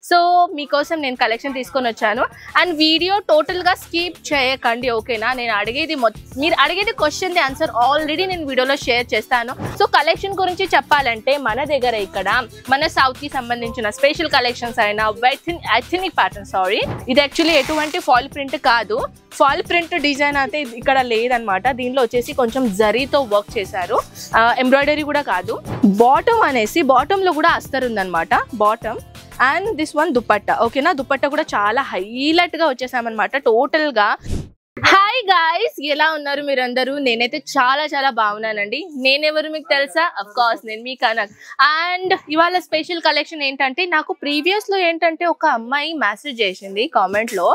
So మీకోసం నేను collection తీసుకొని వచ్చాను అండ్ వీడియో టోటల్ గా స్కిప్ చేయకండి ఓకేనా. నేను అడిగేది మీరు అడిగేది క్వశ్చన్ ది ఆన్సర్ ఆల్రెడీ నేను వీడియోలో షేర్ చేస్తాను. సో కలెక్షన్ గురించి చెప్పాలంటే మన దగ్గర ఇక్కడ మన సౌత్ కి సంబంధించిన స్పెషల్ కలెక్షన్స్ అయిన ఎథనిక్ ప్యాటర్న్ ఇది యాక్చువల్లీ ఎటువంటి ఫాల్ ప్రింట్ కాదు. ఫాల్ ప్రింట్ డిజైన్ అయితే ఇక్కడ లేదనమాట. దీనిలో వచ్చేసి కొంచెం జరీతో వర్క్ చేశారు, ఎంబ్రాయిడరీ కూడా కాదు. బాటమ్ అనేసి బాటమ్ లో కూడా అస్తర్ ఉందన్నమాట. Bottom and this one dupatta ఓకేనా. దుపట్టా కూడా చాలా హైలైట్ గా వచ్చేసామన్నమాట టోటల్ గా. హాయ్ గాయ్స్, ఎలా ఉన్నారు మీరందరూ? నేనైతే చాలా బాగున్నానండి. నేనెవరు మీకు తెలుసా? అఫ్ కోర్స్ నేను మీ కనక్. అండ్ ఇవాళ స్పెషల్ కలెక్షన్ ఏంటంటే, నాకు ప్రీవియస్ లో ఏంటంటే ఒక అమ్మాయి మెసేజ్ చేసింది కామెంట్ లో,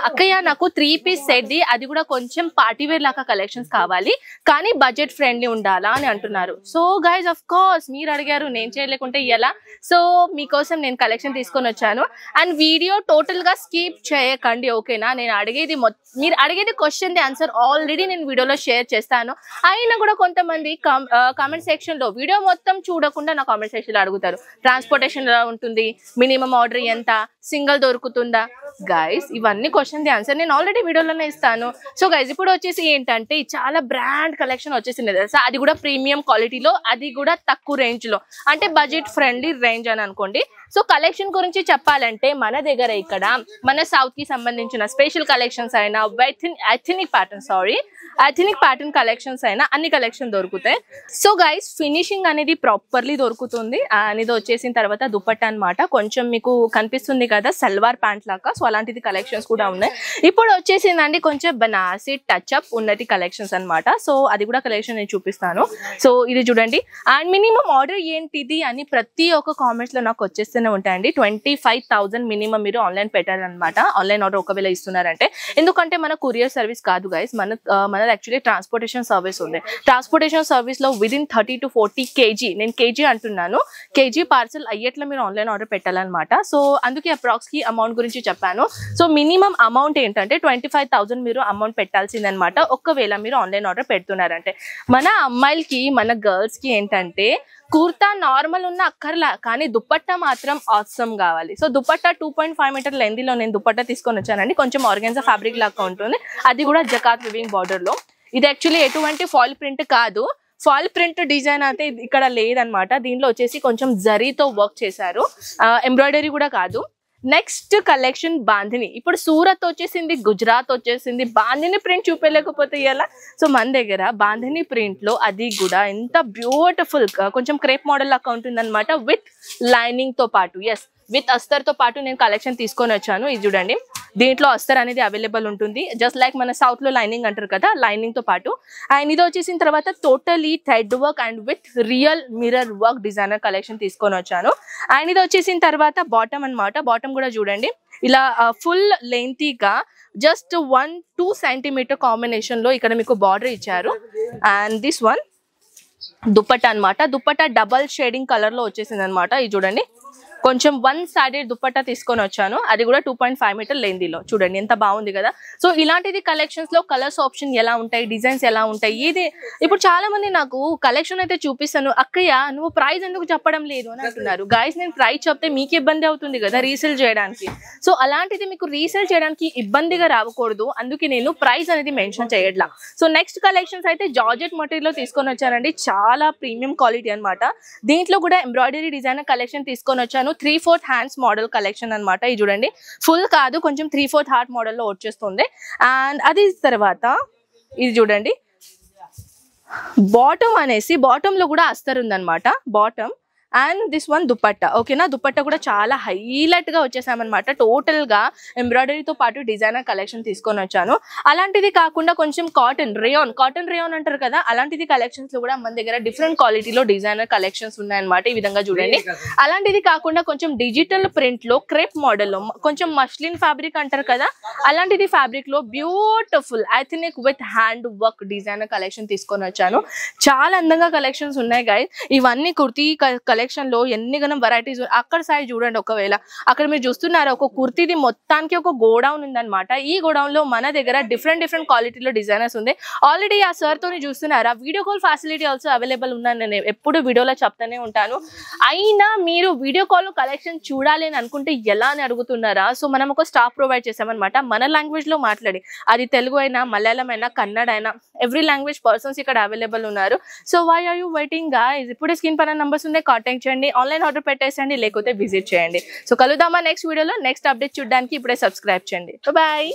అక్కయ్య నాకు 3 పీస్ సెట్ ది, అది కూడా కొంచెం పార్టీవేర్ లాగా కలెక్షన్స్ కావాలి కానీ బడ్జెట్ ఫ్రెండ్లీ ఉండాలా అని అంటున్నారు. సో గైస్ అఫ్ కోర్స్ మీరు అడిగారు, నేను చేయలేకుంటే ఎలా. సో మీకోసం నేను కలెక్షన్ తీసుకొని వచ్చాను అండ్ వీడియో టోటల్ గా స్కిప్ చేయకండి ఓకేనా. నేను అడిగేది మీరు అడిగేది క్వశ్చన్ ది ఆన్సర్ ఆల్రెడీ నేను వీడియోలో షేర్ చేస్తాను. అయినా కూడా కొంతమంది కామెంట్ సెక్షన్ లో వీడియో మొత్తం చూడకుండా నా కామెంట్ సెక్షన్ లో అడుగుతారు, ట్రాన్స్పోర్టేషన్ ఎలా ఉంటుంది, మినిమం ఆర్డర్ ఎంత, సింగిల్ దొరుకుతుందా. గైస్ ఇవన్నీ క్వశ్చన్ ది ఆన్సర్ నేను ఆల్రెడీ వీడియోలోనే ఇస్తాను. సో గైస్ ఇప్పుడు వచ్చేసి ఏంటంటే చాలా బ్రాండ్ కలెక్షన్ వచ్చేసింది తెలుసా. అది కూడా ప్రీమియం క్వాలిటీలో, అది కూడా తక్కువ రేంజ్ లో, అంటే బడ్జెట్ ఫ్రెండ్లీ రేంజ్ అని అనుకోండి. సో కలెక్షన్ గురించి చెప్పాలంటే మన దగ్గర ఇక్కడ మన సౌత్ కి సంబంధించిన స్పెషల్ కలెక్షన్స్ అయిన ఎథనిక్ ప్యాటర్న్ కలెక్షన్స్ అయినా అన్ని కలెక్షన్ దొరుకుతాయి. సో గైస్ ఫినిషింగ్ అనేది ప్రాపర్లీ దొరుకుతుంది. అండ్ ఇది వచ్చేసిన తర్వాత దుపట్టా అన్నమాట. కొంచెం మీకు కనిపిస్తుంది కదా సల్వార్ ప్యాంట్ లాగా, సో అలాంటిది కలెక్షన్స్ కూడా ఉన్నాయి. ఇప్పుడు వచ్చేసిందండి కొంచెం బనారసి టచ్ అప్ ఉన్నది కలెక్షన్స్ అన్నమాట. సో అది కూడా కలెక్షన్ నేను చూపిస్తాను. సో ఇది చూడండి. అండ్ మినిమం ఆర్డర్ ఏంటిది అని ప్రతి ఒక్క కామెంట్స్ లో నాకు వచ్చేస్తూనే ఉంటాయండి. 25,000 మినిమం మీరు ఆన్లైన్ పెట్టారనమాట. ఆన్లైన్ ఆర్డర్ ఒకవేళ ఇస్తున్నారంటే, ఎందుకంటే మన కొరియర్ సర్వీస్ కాదు గైస్, మనది యాక్చువల్లీ ట్రాన్స్పోర్టేషన్ సర్వీస్ ఉంది. ట్రాన్స్పోర్టేషన్ సర్వీస్ లో విదిన్ 30 to 40 kg, నేను కేజీ అంటున్నాను, కేజీ పార్సల్ అయ్యేట్లా మీరు ఆన్లైన్ ఆర్డర్ పెట్టాలన్నమాట. సో అందుకే అప్రాక్స్ కి అమౌంట్ గురించి చెప్పాను. సో మినిమం అమౌంట్ ఏంటంటే 25,000 మీరు అమౌంట్ పెట్టాల్సిందనమాట ఒకవేళ మీరు ఆన్లైన్ ఆర్డర్ పెడుతున్నారంటే. మన అమ్మాయిలకి మన గర్ల్స్ కి ఏంటంటే కుర్తా నార్మల్ ఉన్న అక్కర్లా, కానీ దుపట్టా మాత్రం ఆసమ్ కావాలి. సో దుపట్టా 2.5 మీటర్ లెంతీలో నేను దుపట్టా తీసుకొని వచ్చానండి. కొంచెం ఆర్గాన్జా ఫ్యాబ్రిక్ లాగా ఉంటుంది, అది కూడా జకాత్ వివింగ్ బార్డర్ లో. ఇది యాక్చువల్లీ ఎటువంటి ఫాల్ ప్రింట్ కాదు, ఫాల్ ప్రింట్ డిజైన్ అయితే ఇక్కడ లేదనమాట. దీనిలో వచ్చేసి కొంచెం జరీతో వర్క్ చేశారు, ఎంబ్రాయిడరీ కూడా కాదు. Next collection bandhani. ఇప్పుడు సూరత్ వచ్చేసింది, గుజరాత్ వచ్చేసింది, బాంధిని ప్రింట్ చూపలేకపోతే ఎలా. సో మన దగ్గర బాంధిని ప్రింట్ లో అది కూడా ఎంత బ్యూటిఫుల్ కొంచెం క్రేప్ మోడల్ లాగా ఉంటుంది అనమాట, విత్ లైనింగ్ తో పాటు. ఎస్, విత్ అస్తర్ తో పాటు నేను కలెక్షన్ తీసుకొని వచ్చాను. ఇది చూడండి, దీంట్లో అస్తర్ అనేది అవైలబుల్ ఉంటుంది, జస్ట్ లైక్ మన సౌత్ లో లైనింగ్ అంటారు కదా, లైనింగ్ తో పాటు. అండ్ ఇది వచ్చేసిన తర్వాత totally thread work and with real mirror work designer collection తీసుకొని వచ్చాను. అండ్ ఇది వచ్చేసిన తర్వాత బాటమ్ అన్నమాట. బాటమ్ కూడా చూడండి, ఇలా ఫుల్ లెంతీగా జస్ట్ 1-2 సెంటీమీటర్ కాంబినేషన్ లో ఇక్కడ మీకు బార్డర్ ఇచ్చారు. అండ్ దిస్ వన్ దుపట్టా అన్నమాట. దుపట్టా డబల్ షేడింగ్ కలర్ లో వచ్చేసింది అనమాట. ఇది చూడండి, కొంచెం 1 సైడెడ్ దుపట్టా తీసుకొని వచ్చాను, అది కూడా 2.5 మీటర్ లెంతీలో. చూడండి ఎంత బాగుంది కదా. సో ఇలాంటిది కలెక్షన్స్ లో కలర్స్ ఆప్షన్ ఎలా ఉంటాయి, డిజైన్స్ ఎలా ఉంటాయి, ఇది ఇప్పుడు చాలా మంది నాకు కలెక్షన్ అయితే చూపిస్తాను, అక్కయ్య నువ్వు ప్రైస్ ఎందుకు చెప్పడం లేదు అని అంటున్నారు. గైస్ నేను ప్రైస్ చెప్తే మీకు ఇబ్బంది అవుతుంది కదా రీసేల్ చేయడానికి. సో అలాంటిది మీకు రీసేల్ చేయడానికి ఇబ్బందిగా రాకూడదు, అందుకే నేను ప్రైస్ అనేది మెన్షన్ చేయట్లా. సో నెక్స్ట్ కలెక్షన్స్ అయితే జార్జెట్ మెటీరియల్ లో తీసుకొని వచ్చానండి. చాలా ప్రీమియం క్వాలిటీ అనమాట. దీంట్లో కూడా ఎంబ్రాయిడరీ డిజైనర్ కలెక్షన్ తీసుకొని వచ్చాను. 3/4 హ్యాండ్స్ మోడల్ కలెక్షన్ అనమాట. ఇది చూడండి, ఫుల్ కాదు, కొంచెం 3/4 హార్ట్ మోడల్లో వచ్చేస్తుంది. అండ్ అది తర్వాత ఇది చూడండి, బాటమ్ అనేసి బాటమ్ లో కూడా అస్తర్ ఉందన్నమాట. Bottom and this one dupatta ఓకేనా. దుపట్టా కూడా చాలా హైలైట్ గా వచ్చేసామన్నమాట. టోటల్ గా ఎంబ్రాయిడరీతో పాటు డిజైనర్ కలెక్షన్ తీసుకొని వచ్చాను. అలాంటిది కాకుండా కొంచెం కాటన్ రేయాన్ అంటారు కదా, అలాంటిది కలెక్షన్స్ లో కూడా మన దగ్గర డిఫరెంట్ క్వాలిటీలో డిజైనర్ కలెక్షన్స్ ఉన్నాయన్నమాట. ఈ విధంగా చూడండి. అలాంటిది కాకుండా కొంచెం డిజిటల్ ప్రింట్ లో క్రేప్ మోడల్ లో కొంచెం మస్లిన్ ఫ్యాబ్రిక్ అంటారు కదా, అలాంటిది ఫ్యాబ్రిక్ లో beautiful ethnic with hand work designer collection తీసుకొని వచ్చాను. చాలా అందంగా కలెక్షన్స్ ఉన్నాయి గైస్. ఇవన్నీ కుర్తీ కలెక్షన్ లో ఎన్ని గనం వెరైటీస్ అక్కడ సైడ్ చూడండి. ఒకవేళ అక్కడ మీరు చూస్తున్నారా ఒక కుర్తీది మొత్తానికి ఒక గోడౌన్ ఉందన్నమాట. ఈ గోడౌన్ లో మన దగ్గర డిఫరెంట్ క్వాలిటీలో డిజైనర్స్ ఉంది. ఆల్రెడీ ఆ సార్ తోని చూస్తున్నారా video call facility also available ఉందని నేను ఎప్పుడు వీడియోలో చెప్తానే ఉంటాను. అయినా మీరు వీడియో కాల్ కలెక్షన్ చూడాలి అని అనుకుంటే ఎలా అని అడుగుతున్నారా? సో మనం ఒక స్టాఫ్ ప్రొవైడ్ చేసామన్నమాట. మన లాంగ్వేజ్ లో మాట్లాడి, అది తెలుగు అయినా, మలయాళం అయినా, కన్నడ అయినా, ఎవ్రీ లాంగ్వేజ్ పర్సన్స్ ఇక్కడ అవైలబుల్ ఉన్నారు. So why are you waiting guys? ఇప్పుడే స్క్రీన్ పైన నంబర్స్ ఉన్నాయి, కాంటాక్ట్ చేయండి, ఆన్లైన్ ఆర్డర్ పెట్టేసండి, లేకపోతే విజిట్ చేయండి. సో కలుద్దామా నెక్స్ట్ వీడియోలో. నెక్స్ట్ అప్డేట్ చూడడానికి ఇప్పుడే సబ్స్క్రైబ్ చేయండి. బాయ్.